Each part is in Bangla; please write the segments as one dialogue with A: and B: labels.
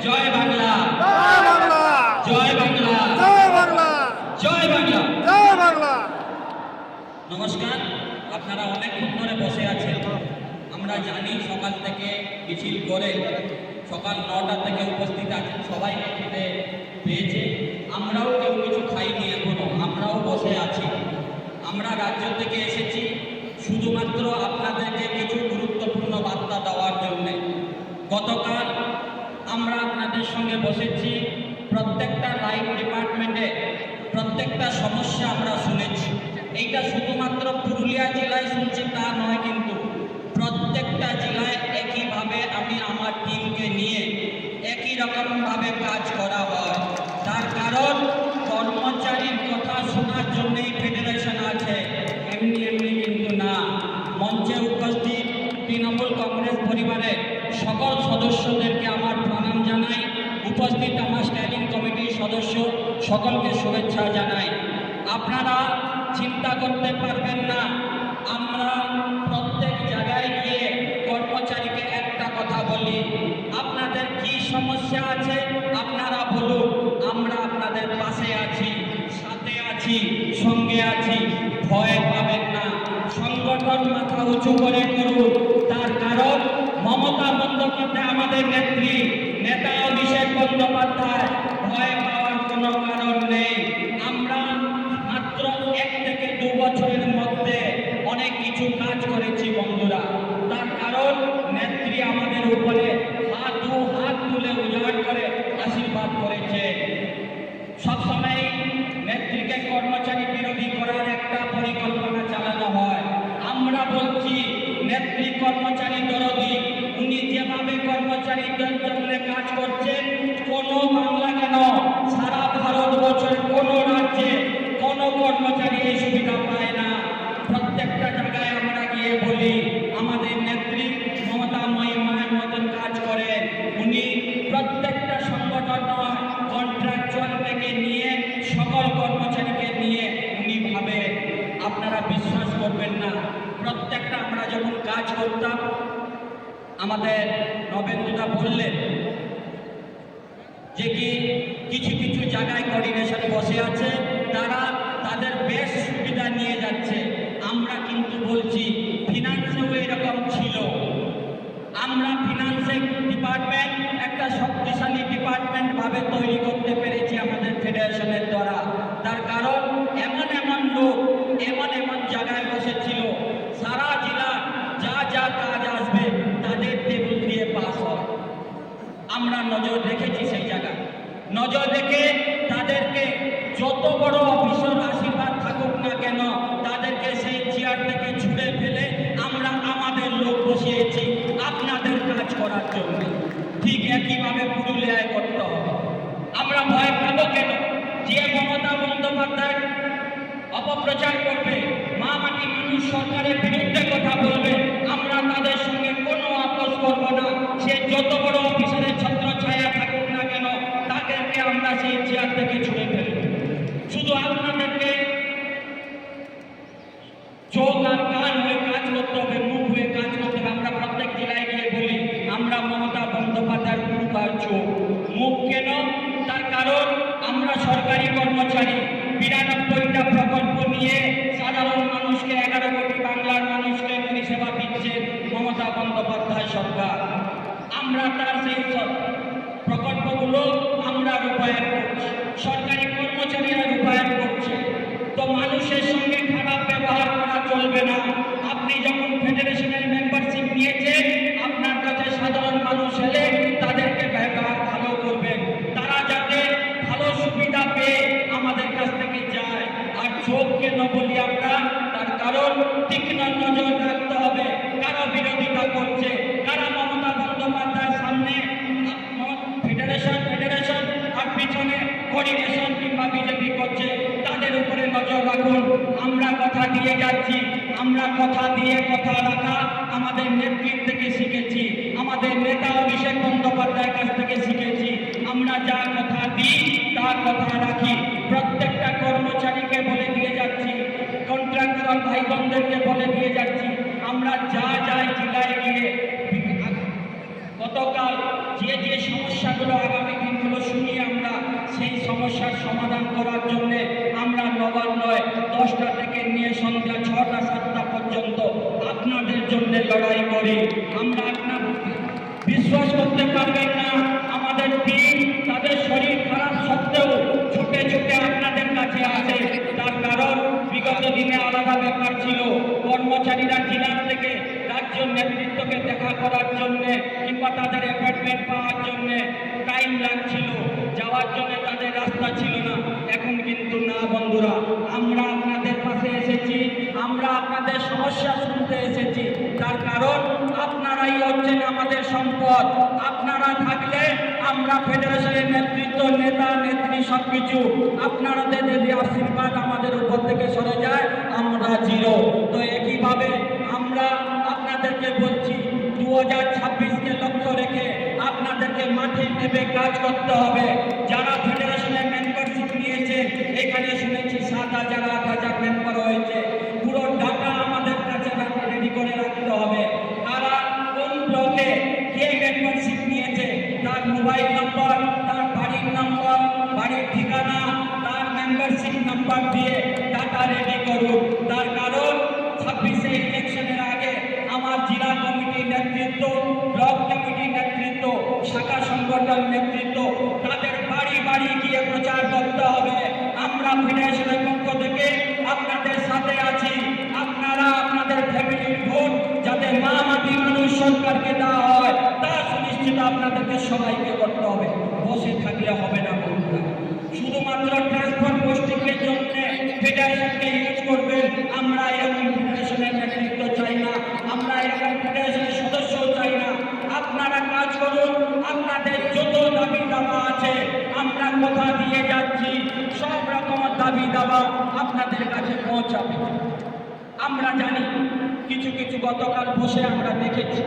A: জয় বাংলা,
B: জয় বাংলা,
A: জয় বাংলা,
B: জয় বাংলা,
A: জয় বাংলা।
B: জয় বাংলা।
A: নমস্কার, আপনারা অনেকক্ষণ ধরে বসে আছেন। আমরা জানি সকাল থেকে মিছিল করে সকাল 9টা থেকে উপস্থিত আছেন, সবাই খেতে পেয়েছে। আমরাও কেউ কিছু খাইনি এখনো, আমরাও বসে আছি। আমরা রাজ্য থেকে এসেছি শুধুমাত্র আপনাদেরকে কিছু গুরুত্বপূর্ণ বার্তা দেওয়ার জন্যে। গতকাল আমরা আপনাদের সঙ্গে বসেছি, প্রত্যেকটা লাইন ডিপার্টমেন্টে প্রত্যেকটা সমস্যা আমরা শুনেছি। এইটা শুধুমাত্র পুরুলিয়া জেলায় শুনছি তা নয়, কিন্তু প্রত্যেকটা জেলায় একইভাবে আমি আমার টিমকে নিয়ে একই রকমভাবে কাজ করা হয়। তার কারণ কর্মচারীর কথা শোনার জন্যই ফেডারেশন আছে, এমনি এমনি কিন্তু না। মঞ্চে উপস্থিত তৃণমূল কংগ্রেস পরিবারের সকল সদস্যদেরকে আমার প্রণাম জানাই। উপস্থিত আমার স্ট্যান্ডিং কমিটির সদস্য সকলকে শুভেচ্ছা জানাই। আপনারা চিন্তা করতে পারবেন না, আমরা প্রত্যেক জায়গায় গিয়ে কর্মচারীকে একটা কথা বলি, আপনাদের কি সমস্যা আছে আপনারা বলুন, আমরা আপনাদের পাশে আছি, সাথে আছি, সঙ্গে আছি। ভয় পাবেন না, সংগঠন মাথা উঁচু করে করুন। তার কারণ মমতা বন্দ্যোপাধ্যায় আমাদের নেত্রী, নেতা অভিষেক বন্দ্যোপাধ্যায়। ভয় পাওয়ার কোনো কারণ নেই। আমরা মাত্র 1 থেকে 2 বছরের মধ্যে অনেক কিছু কাজ করেছি বন্ধুরা। তার কারণ নেত্রী আমাদের উপরে হাত তুলে উজাড় করে আশীর্বাদ করেছে। সবসময় নেত্রীকে কর্মচারী বিরোধী করার একটা পরিকল্পনা চালানো হয়। আমরা বলছি নেত্রী কর্মচারী দরদি, উনি যেভাবে কর্মচারীদের জন্য কাজ করছেন, কোনো বাংলা কেন সারা ভারতবর্ষের কোনো রাজ্যে কোনো কর্মচারী এই সুবিধা পায় না। প্রত্যেকটা জায়গায় আমরা গিয়ে বলি আমাদের নেত্রী মমতা মায়ের মতন কাজ করেন। উনি প্রত্যেকটা সংগঠন নয়, কন্ট্রাকচুয়াল থেকে নিয়ে সকল কর্মচারীকে নিয়ে উনি ভাবে। আপনারা বিশ্বাস করবেন না, প্রত্যেকটা আমরা যখন কাজ করতাম, আমাদের নবেন্দুদা বললেন যে কিছু কিছু জায়গায় কোঅর্ডিনেশন বসে আছে, তারা তাদের বেশ সুবিধা নিয়ে যাচ্ছে। আমরা কিন্তু বলছি ফিনান্সেও এরকম ছিল। আমরা ফিনান্সের ডিপার্টমেন্ট একটা শক্তিশালী ডিপার্টমেন্ট ভাবে তৈরি করতে পেরেছি আমাদের ফেডারেশনের দ্বারা। তার কারণ এমন এমন লোক এমন জায়গায় বসেছিল, সারা জেলা যা যা কাজ আসবে তাদের টেবিল দিয়ে পাস হয়। আমরা নজর রেখেছি সেই জায়গায়, নজর রেখে তাদেরকে যত বড় অফিসার আশীর্বাদ থাকুক না কেন, তাদেরকে সেই চেয়ার থেকে ছুড়ে ফেলে আমরা আমাদের লোক বসিয়েছি আপনাদের কাজ করার জন্য। ঠিক একইভাবে পুরুলিয়ায় করতে হবে। আমরা ভয় পাবো কেন? যে মমতা বন্দ্যোপাধ্যায় অপপ্রচার করবে, মা মাটি মানুষ সরকারের বিরুদ্ধে কথা বলবে, আমরা তাদের সঙ্গে কোনো আপোষ করবো না। সে যত বড় অফিসারের ছত্র ছায়া থাকুক না কেন, তাদেরকে আমরা সেই চেয়ার থেকে ছুড়ে ফেলব। শুধু আপনাদেরকে চোখ আর কান হয়ে কাজ করতে হবে, মুখ হয়ে কাজ করতে হবে। আমরা প্রত্যেক জেলায় গিয়ে বলি আমরা মমতা বন্দ্যোপাধ্যায়ের মুখ আর চোখ। মুখ কেন? তার কারণ আমরা সরকারি কর্মচারী, 92টা প্রকল্প নিয়ে সাধারণ মানুষকে, 11 কোটি বাংলার মানুষকে পরিষেবা দিচ্ছে মমতা বন্দ্যোপাধ্যায় সরকার। আমরা তার সেই প্রকল্পগুলো আমরা রূপায়ণ করছি, সরকারি কর্মচারীরা রূপায়ণ করছে। তো মানুষের সঙ্গে খারাপ ব্যবহার করা চলবে না। আপনি যখন ফেডারেশনের মেম্বারশিপ নিয়েছেন, আপনার কাছে সাধারণ মানুষ এলে তাদেরকে ব্যবহার ভালো করবেন, তারা যাতে ভালো সুবিধা পেয়ে আমাদের কাছ থেকে যায়। আর চোখ কেন বলি আমরা? তার কারণ তীক্ষ্ণ নজর রাখতে হবে কারা বিরোধিতা করছে, কারা মমতা বন্দ্যোপাধ্যায়ের সামনে ফেডারেশন আর পিছনে কোঅর্ডিনেশন কিংবা বিজেপি করছে, তাদের উপরে নজর রাখুন। আমরা কথা দিয়ে যাচ্ছি, আমরা কথা দিয়ে কথা রাখা আমাদের নেতৃত্ব থেকে শিখেছি, আমাদের নেতা অভিষেক বন্দ্যোপাধ্যায়ের কাছ থেকে শিখেছি। আমরা যা কথা দিই তা কথা রাখি। প্রত্যেকটা কর্মচারীকে বলে দিয়ে যাচ্ছি, কন্ট্রাকচুয়াল ভাই বোনদেরকে বলে দিয়ে যাচ্ছি, আমরা যা যাই জেলায় গিয়ে গত গতকাল যে যে সমস্যাগুলো আগামী দিনগুলো শুনি আমরা, সেই সমস্যার সমাধান করার জন্যে আমরা নবান্নয় 10টা থেকে নিয়ে সন্ধ্যা 6টা 7টা পর্যন্ত আপনাদের জন্য লড়াই করি। আমরা আপনার বিশ্বাস করতে পারবেন না, আমাদের টিম তাদের শরীর খারাপ সত্ত্বেও ছুটে ছুটে আপনাদের কাছে আসে। তার কারণ বিগত দিনে আলাদা ব্যাপার ছিল, কর্মচারীরা জেলার থেকে রাজ্য নেতৃত্বকে দেখা করার জন্যে কিংবা তাদের অ্যাপয়েন্টমেন্ট পাওয়ার জন্যে টাইম লাগছিল, যাওয়ার জন্য তাদের রাস্তা ছিল না। এখন কিন্তু না বন্ধুরা, আমরা আপনাদের পাশে এসেছি, আমরা আপনাদের সমস্যা শুনতে এসেছি। তার কারণ আপনারাই হচ্ছেন আমাদের সম্পদ। আপনারা থাকলে আমরা ফেডারেশনের নেতৃত্ব, নেতা নেত্রী সবকিছু, আপনাদের যদি আশীর্বাদ আমাদের উপর থেকে সরে যায় আমরা জিরো। তো একইভাবে আমরা আপনাদেরকে বলছি, 2026কে লক্ষ্য রেখে আপনাদেরকে মাঠে নেমে কাজ করতে হবে। যারা ফেডারেশনের মেম্বারশিপ নিয়েছে, এখানে শুনেছি 7,000 8,000 মেম্বার হয়েছে, পুরো ডাটা আমাদের কাছে রেডি করে রাখতে হবে। তারা কোন ব্লকে কে মেম্বারশিপ নিয়েছে, তার মোবাইল নম্বর, তার বাড়ির নম্বর, বাড়ির ঠিকানা, তার মেম্বারশিপ নাম্বার দিয়ে ডাটা রেডি করুন। তার কারণ 26শে ইলেকশনের আগে আমার জেলা কমিটির নেতৃত্ব, ব্লক কমিটির নেতৃত্ব, শাখা সংগঠন নেতৃত্ব, তাদের বাড়ি বাড়ি গিয়ে প্রচার করতে হবে। আমরা ফেডারেশনের পক্ষ থেকে আপনাদের সাথে আছি। আপনারা আপনাদের ফ্যামিলির ভোট যাতে মাটি মানুষ সরকারকে দেওয়া হয়, তা সুনিশ্চিত আপনাদেরকে সবাইকে করতে হবে। বসে থাকলে হবে না বন্ধুরা। শুধুমাত্র ট্রান্সফার পোস্টিংয়ের জন্য ফেডারেশনকে ইউজ করবেন, আমরা এরকম ফেডারেশনের নেতৃত্ব চাই না, আমরা এরকম ফেডারেশনের সদস্যও চাই না। আপনারা কাজ করুন, আপনাদের যত দাবি দাবা আছে আমরা কথা দিয়ে যাচ্ছি, সব রকম দাবি দাবা আপনাদের কাছে পৌঁছাবে। আমরা জানি কিছু কিছু গতকাল বসে আমরা দেখেছি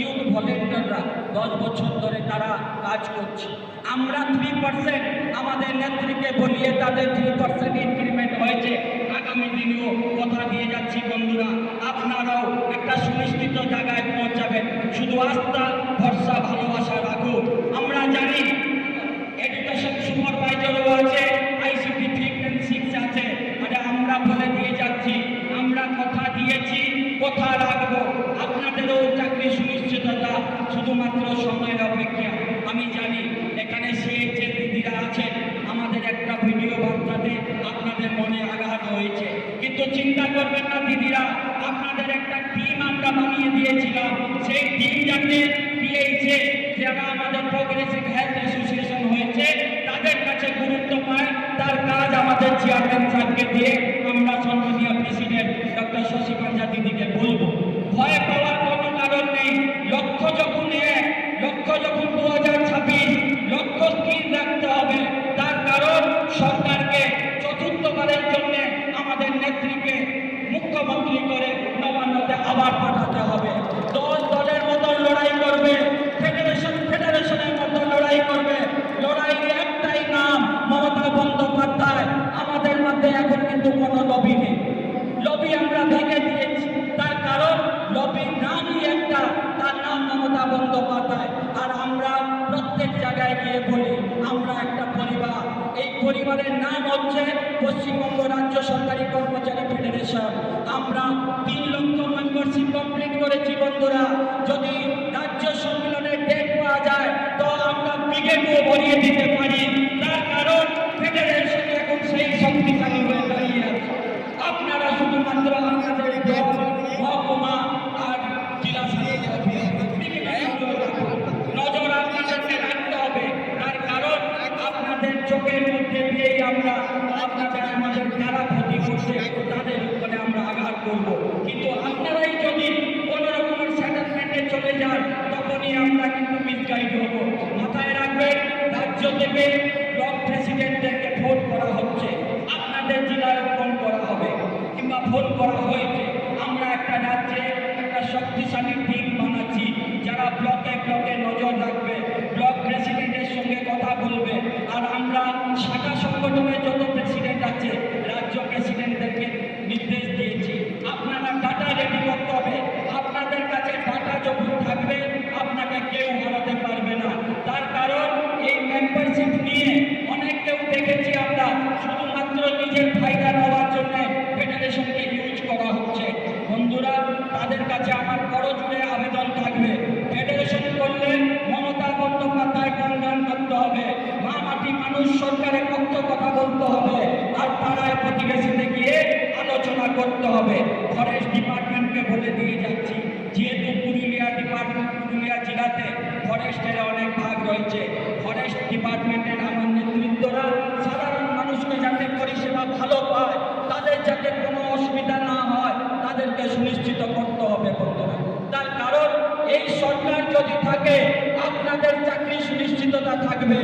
A: ইউথ ভলেন্টিয়াররা 10 বছর ধরে তারা কাজ করছে। আমরা 3% আমাদের নেত্রীকে বলিয়ে তাদের 3% ইনক্রিমেন্ট হয়েছে। আগামী দিনেও কথা দিয়ে যাচ্ছি বন্ধুরা, আপনারাও একটা সুনিশ্চিত জায়গায় পৌঁছাবেন। শুধু আস্থা, ভরসা, ভালোবাসা রাখুন। আমরা জানি এডুকেশন সুপারভাইজারও আছে, ICT 3 and 6 আছে। মানে আমরা বলে দিয়ে যাচ্ছি, আমরা কথা দিয়েছি, কথা রাখবো। আপনাদেরও চাকরি সুনিশ্চিততা, শুধুমাত্র সময়ের অপেক্ষা। আমি জানি এখানে যে দিদিরা আছেন, আমাদের একটা ভিডিও বার্তাতে আপনাদের মনে আঘাত হয়েছে, কিন্তু চিন্তা করবেন না দিদিরা, আপনাদের একটা টিম আমরা বানিয়ে দিয়েছিলাম। সেই টিম যাতে দিয়েছে, যারা আমাদের প্রোগ্রেসিভ হেলথ অ্যাসোসিয়েশন হয়েছে তাদের কাছে গুরুত্ব পায়, তার কাজ আমাদের চেয়ারম্যান সাহেবকে দিয়ে আমরা সম্মানীয় প্রেসিডেন্ট ডক্টর শশী পাঞ্জা দিদিকে বলবো। ভয় পাওয়ার কোনো কারণ নেই। লক্ষ্য যখন 2026 লক্ষ্য স্থির রাখতে হবে। তার কারণ সরকারকে চতুর্থবারের জন্য আমাদের নেত্রীকে মুখ্যমন্ত্রী করে নবান্নতে আবার পাঠাতে হবে। 10 দলের মতো লড়াই করবে, ফেডারেশনের মতো লড়াই করবে। লড়াইয়ের একটাই নাম, মমতা বন্দ্যোপাধ্যায়। আমাদের মধ্যে এখন কিন্তু কোনো লবি নেই, লবি আমরা ভেঙে দিয়েছি। তার কারণ লবির নামই একটা, তার নাম মমতা বন্দ্যোপাধ্যায়। আর আমরা প্রত্যেক জায়গায় গিয়ে বলি আমরা একটা পরিবার, এই পরিবারের নাম হচ্ছে পশ্চিমবঙ্গ রাজ্য সরকারি কর্মচারী ফেডারেশন। আমরা 3 লক্ষ মেম্বারশিপ কমপ্লিট করেছি বন্ধুরা। যদি রাজ্য সম্মেলনের ডেট পাওয়া যায় তো আমরা ব্রিগেডও ভরিয়ে দিতে পারি। তার কারণ ফেডারেশন এখন সেই শক্তিশালী হয়ে দাঁড়িয়ে আছে। আপনারা শুধুমাত্র আমাদের দল, মহকুমা আর জেলা নজর আপনাদেরকে রাখতে হবে। তার কারণ আপনাদের চোখের মধ্যে দিয়েই আমরা আপনাদের আমাদের যারা ক্ষতি করছে তাদের উপরে আমরা আঘাত করব। কিন্তু আপনারাই যদি কোনো রকমের সেটেলমেন্টে চলে যান তখনই আমরা কিন্তু মিসগাইড হব। মাথায় রাখবেন, রাজ্য থেকে ব্লক প্রেসিডেন্টদেরকে ভোট করা হচ্ছে, আপনাদের জেলায় ফোন করা হবে কিংবা ফোন করা হয়েছে। আমরা একটা রাজ্যে একটা শক্তিশালী টিম বানাচ্ছি, যারা ব্লকে ব্লকে নজর রাখবে, ব্লক প্রেসিডেন্টের সঙ্গে কথা বলবে। আর আমরা শাখা সংগঠনের যত প্রেসিডেন্ট আছে রাজ্য প্রেসিডেন্টদেরকে নির্দেশ দিয়েছি, আপনারা ডাটা রেডি করতে হবে। আপনাদের কাছে ডাটা যখন থাকবে আপনাকে কেউ হারাতে
C: শুধুমাত্র নিজের ফায়দা নেওয়ার জন্য ফেডারেশনকে ইউজ করা হচ্ছে। বন্ধুরা, তাদের কাছে আমার বড় জুড়ে আবেদন থাকবে, ফেডারেশন করলে মমতা বন্দ্যোপাধ্যায় গুণগান করতে হবে, মা মাটি মানুষ সরকারের পক্ষে কথা বলতে হবে, আর পাড়ায় প্রতিবেশীতে গিয়ে আলোচনা করতে হবে। ফরেস্ট ডিপার্টমেন্টকে বলে দিয়ে যাচ্ছি, যেহেতু পুরুলিয়া জেলাতে ফরেস্টের অনেক ভাগ রয়েছে, ফরেস্ট ডিপার্টমেন্টের আমার নেতৃত্বরা সাধারণ মানুষকে যাতে পরিষেবা ভালো পায়, তাদের যাতে কোনো অসুবিধা না হয়, তাদেরকে সুনিশ্চিত করতে হবে। বন্ধুরা, তার কারণ এই সরকার যদি থাকে আপনাদের চাকরি সুনিশ্চিততা থাকবে,